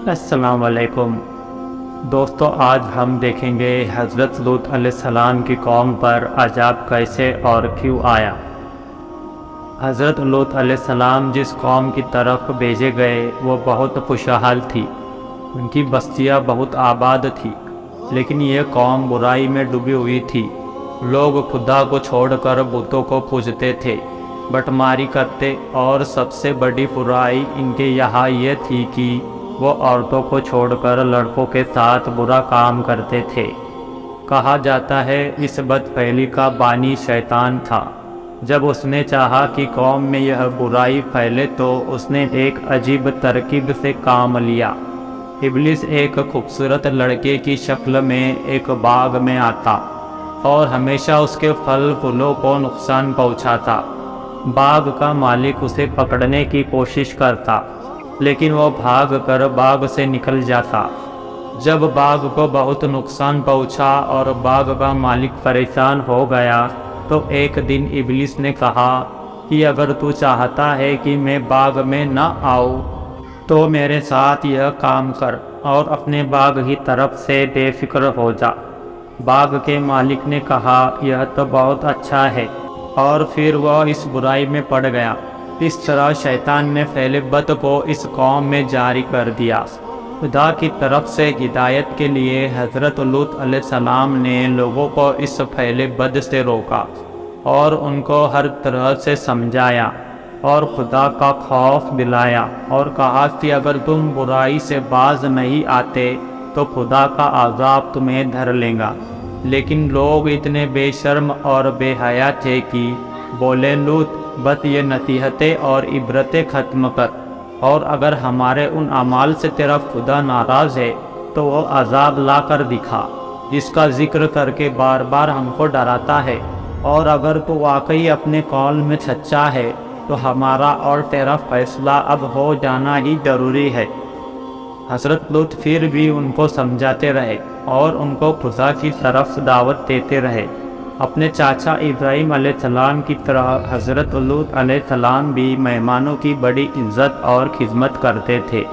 السلام علیکم دوستو، آج ہم دیکھیں گے حضرت لوط علیہ السلام کی قوم پر عذاب کیسے اور کیوں آیا۔ حضرت لوط علیہ السلام جس قوم کی طرف بھیجے گئے وہ بہت خوشحال تھی، ان کی بستیاں بہت آباد تھی، لیکن یہ قوم برائی میں ڈوبی ہوئی تھی۔ لوگ خدا کو چھوڑ کر بتوں کو پوجتے تھے، بٹماری کرتے، اور سب سے بڑی برائی ان کے یہاں یہ تھی کہ وہ عورتوں کو چھوڑ کر لڑکوں کے ساتھ برا کام کرتے تھے۔ کہا جاتا ہے اس بد پھیلی کا بانی شیطان تھا۔ جب اس نے چاہا کہ قوم میں یہ برائی پھیلے تو اس نے ایک عجیب ترکیب سے کام لیا۔ ابلیس ایک خوبصورت لڑکے کی شکل میں ایک باغ میں آتا اور ہمیشہ اس کے پھل پھولوں کو نقصان پہنچاتا۔ باغ کا مالک اسے پکڑنے کی کوشش کرتا، لیکن وہ بھاگ کر باغ سے نکل جاتا۔ جب باغ کو بہت نقصان پہنچا اور باغ کا مالک پریشان ہو گیا تو ایک دن ابلیس نے کہا کہ اگر تو چاہتا ہے کہ میں باغ میں نہ آؤں تو میرے ساتھ یہ کام کر اور اپنے باغ کی طرف سے بے فکر ہو جا۔ باغ کے مالک نے کہا یہ تو بہت اچھا ہے، اور پھر وہ اس برائی میں پڑ گیا۔ اس طرح شیطان نے پھیلے بد کو اس قوم میں جاری کر دیا۔ خدا کی طرف سے ہدایت کے لیے حضرت لوط علیہ السلام نے لوگوں کو اس پھیلے بد سے روکا اور ان کو ہر طرح سے سمجھایا اور خدا کا خوف دلایا، اور کہا کہ اگر تم برائی سے باز نہیں آتے تو خدا کا عذاب تمہیں دھر لے گا۔ لیکن لوگ اتنے بے شرم اور بے حیا تھے کہ بولے لوط بس یہ نصیحتیں اور عبرتیں ختم کر، اور اگر ہمارے ان اعمال سے تیرا خدا ناراض ہے تو وہ عذاب لا کر دکھا جس کا ذکر کر کے بار بار ہم کو ڈراتا ہے، اور اگر تو واقعی اپنے قول میں سچا ہے تو ہمارا اور تیرا فیصلہ اب ہو جانا ہی ضروری ہے۔ حضرت لوط پھر بھی ان کو سمجھاتے رہے اور ان کو خدا کی طرف دعوت دیتے رہے۔ اپنے چاچا ابراہیم علیہ السلام کی طرح حضرت لوط علیہ السلام بھی مہمانوں کی بڑی عزت اور خدمت کرتے تھے۔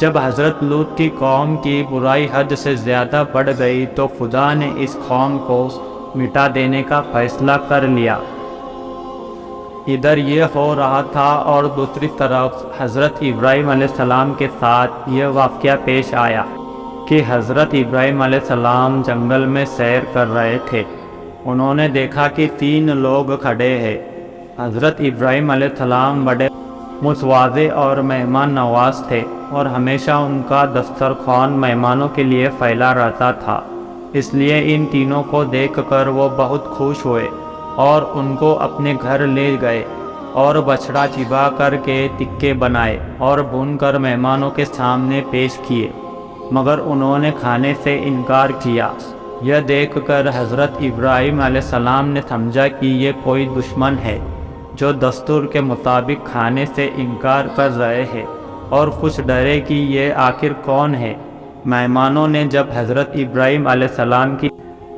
جب حضرت لوط کی قوم کی برائی حد سے زیادہ بڑھ گئی تو خدا نے اس قوم کو مٹا دینے کا فیصلہ کر لیا۔ ادھر یہ ہو رہا تھا اور دوسری طرف حضرت ابراہیم علیہ السلام کے ساتھ یہ واقعہ پیش آیا کہ حضرت ابراہیم علیہ السلام جنگل میں سیر کر رہے تھے۔ انہوں نے دیکھا کہ 3 لوگ کھڑے ہیں۔ حضرت ابراہیم علیہ السلام بڑے متواضع اور مہمان نواز تھے، اور ہمیشہ ان کا دسترخوان مہمانوں کے لیے پھیلا رہتا تھا۔ اس لیے ان تینوں کو دیکھ کر وہ بہت خوش ہوئے اور ان کو اپنے گھر لے گئے اور بچھڑا چبا کر کے ٹکے بنائے اور بھون کر مہمانوں کے سامنے پیش کیے، مگر انہوں نے کھانے سے انکار کیا۔ یہ دیکھ کر حضرت ابراہیم علیہ السلام نے سمجھا کہ یہ کوئی دشمن ہے جو دستور کے مطابق کھانے سے انکار کر رہے ہیں، اور کچھ ڈرے کہ یہ آخر کون ہے۔ مہمانوں نے جب حضرت ابراہیم علیہ السلام کی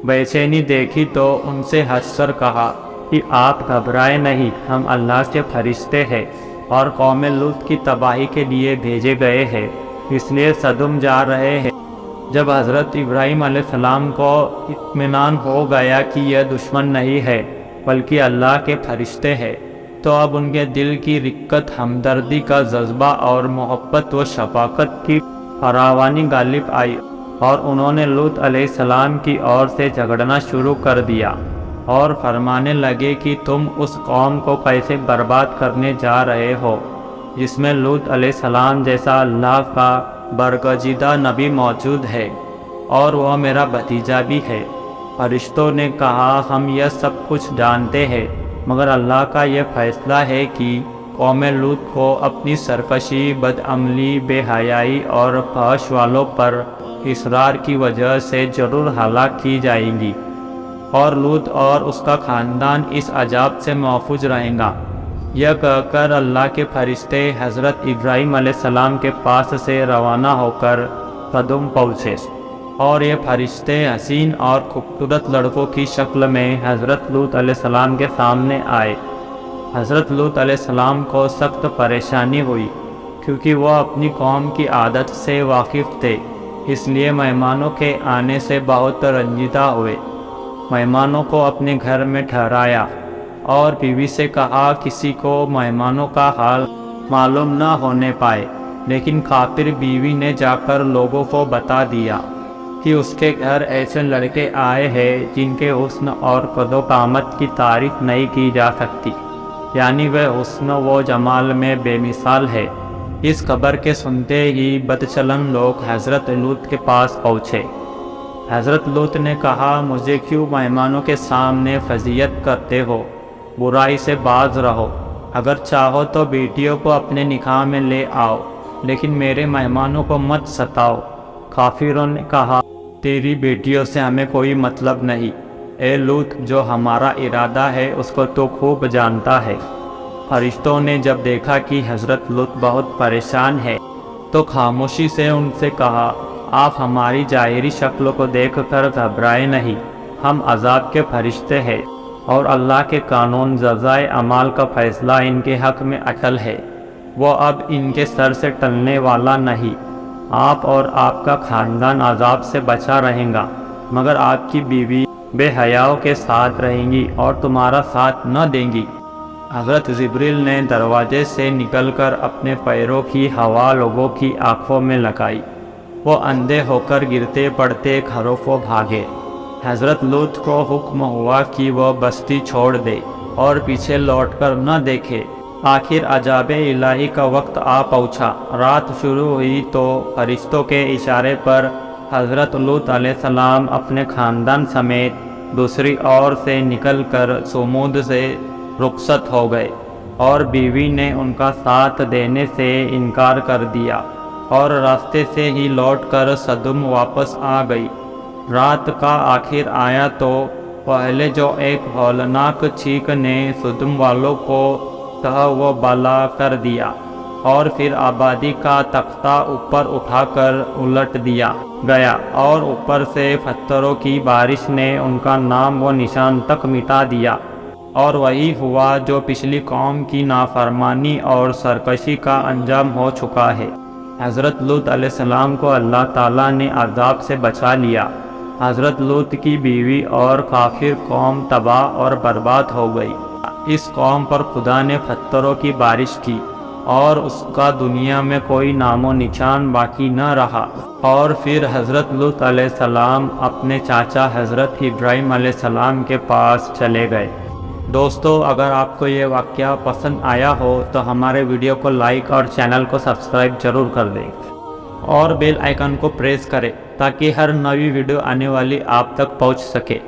بے چینی دیکھی تو ان سے ہنس کر کہا کہ آپ گھبرائیں نہیں، ہم اللہ کے فرشتے ہیں اور قوم لوط کی تباہی کے لیے بھیجے گئے ہیں، اس لیے صدم جا رہے ہیں۔ جب حضرت ابراہیم علیہ السلام کو اطمینان ہو گیا کہ یہ دشمن نہیں ہے بلکہ اللہ کے فرشتے ہیں تو اب ان کے دل کی رقت، ہمدردی کا جذبہ اور محبت و شفقت کی فراوانی غالب آئی، اور انہوں نے لوط علیہ السلام کی اور سے جھگڑنا شروع کر دیا اور فرمانے لگے کہ تم اس قوم کو کیسے برباد کرنے جا رہے ہو جس میں لوط علیہ السلام جیسا اللہ کا برگزیدہ نبی موجود ہے، اور وہ میرا بھتیجا بھی ہے۔ فرشتوں نے کہا ہم یہ سب کچھ جانتے ہیں، مگر اللہ کا یہ فیصلہ ہے کہ قوم لوط کو اپنی سرکشی، بدعملی، بے حیائی اور فحش والوں پر اصرار کی وجہ سے ضرور ہلاک کی جائے گی، اور لوط اور اس کا خاندان اس عذاب سے محفوظ رہیں گا۔ یہ کہہ کر اللہ کے فرشتے حضرت ابراہیم علیہ السلام کے پاس سے روانہ ہو کر سدوم پہنچے، اور یہ فرشتے حسین اور خوبصورت لڑکوں کی شکل میں حضرت لوط علیہ السلام کے سامنے آئے۔ حضرت لوط علیہ السلام کو سخت پریشانی ہوئی کیونکہ وہ اپنی قوم کی عادت سے واقف تھے، اس لیے مہمانوں کے آنے سے بہت رنجیدہ ہوئے۔ مہمانوں کو اپنے گھر میں ٹھہرایا اور بیوی سے کہا کسی کو مہمانوں کا حال معلوم نہ ہونے پائے، لیکن کافر بیوی نے جا کر لوگوں کو بتا دیا کہ اس کے گھر ایسے لڑکے آئے ہیں جن کے حسن اور قد و قامت کی تعریف نہیں کی جا سکتی، یعنی وہ حسن و جمال میں بے مثال ہے۔ اس خبر کے سنتے ہی بدچلن لوگ حضرت لوط کے پاس پہنچے۔ حضرت لوط نے کہا مجھے کیوں مہمانوں کے سامنے فضیحت کرتے ہو، برائی سے باز رہو، اگر چاہو تو بیٹیوں کو اپنے نکاح میں لے آؤ، لیکن میرے مہمانوں کو مت ستاؤ۔ کافروں نے کہا تیری بیٹیوں سے ہمیں کوئی مطلب نہیں، اے لوط جو ہمارا ارادہ ہے اس کو تو خوب جانتا ہے۔ فرشتوں نے جب دیکھا کہ حضرت لوط بہت پریشان ہے تو خاموشی سے ان سے کہا آپ ہماری ظاہری شکل کو دیکھ کر گھبرائے نہیں، ہم عذاب کے فرشتے ہیں اور اللہ کے قانون جزائے اعمال کا فیصلہ ان کے حق میں اٹل ہے، وہ اب ان کے سر سے ٹلنے والا نہیں۔ آپ اور آپ کا خاندان عذاب سے بچا رہیں گا، مگر آپ کی بیوی بے حیاؤں کے ساتھ رہیں گی اور تمہارا ساتھ نہ دیں گی۔ حضرت جبریل نے دروازے سے نکل کر اپنے پیروں کی ہوا لوگوں کی آنکھوں میں لگائی، وہ اندھے ہو کر گرتے پڑتے گھروں کو بھاگے۔ حضرت لوط کو حکم ہوا کہ وہ بستی چھوڑ دے اور پیچھے لوٹ کر نہ دیکھے۔ آخر عذاب الہی کا وقت آ پہنچا۔ رات شروع ہوئی تو فرشتوں کے اشارے پر حضرت لوط علیہ السلام اپنے خاندان سمیت دوسری اور سے نکل کر سمود سے رخصت ہو گئے، اور بیوی نے ان کا ساتھ دینے سے انکار کر دیا اور راستے سے ہی لوٹ کر صدم واپس آ گئی۔ رات کا آخر آیا تو پہلے جو ایک ہولناک چیخ نے صدم والوں کو تہ و بالا کر دیا، اور پھر آبادی کا تختہ اوپر اٹھا کر الٹ دیا گیا، اور اوپر سے پتھروں کی بارش نے ان کا نام و نشان تک مٹا دیا، اور وہی ہوا جو پچھلی قوم کی نافرمانی اور سرکشی کا انجام ہو چکا ہے۔ حضرت لوط علیہ السلام کو اللہ تعالیٰ نے عذاب سے بچا لیا۔ حضرت لوط کی بیوی اور کافر قوم تباہ اور برباد ہو گئی۔ اس قوم پر خدا نے پتھروں کی بارش کی اور اس کا دنیا میں کوئی نام و نشان باقی نہ رہا۔ اور پھر حضرت لوط علیہ السلام اپنے چاچا حضرت ابراہیم علیہ السلام کے پاس چلے گئے۔ دوستو، اگر آپ کو یہ واقعہ پسند آیا ہو تو ہمارے ویڈیو کو لائک اور چینل کو سبسکرائب ضرور کر دیں، اور بیل آئیکن کو پریس کریں تاکہ ہر نئی ویڈیو آنے والی آپ تک پہنچ سکے۔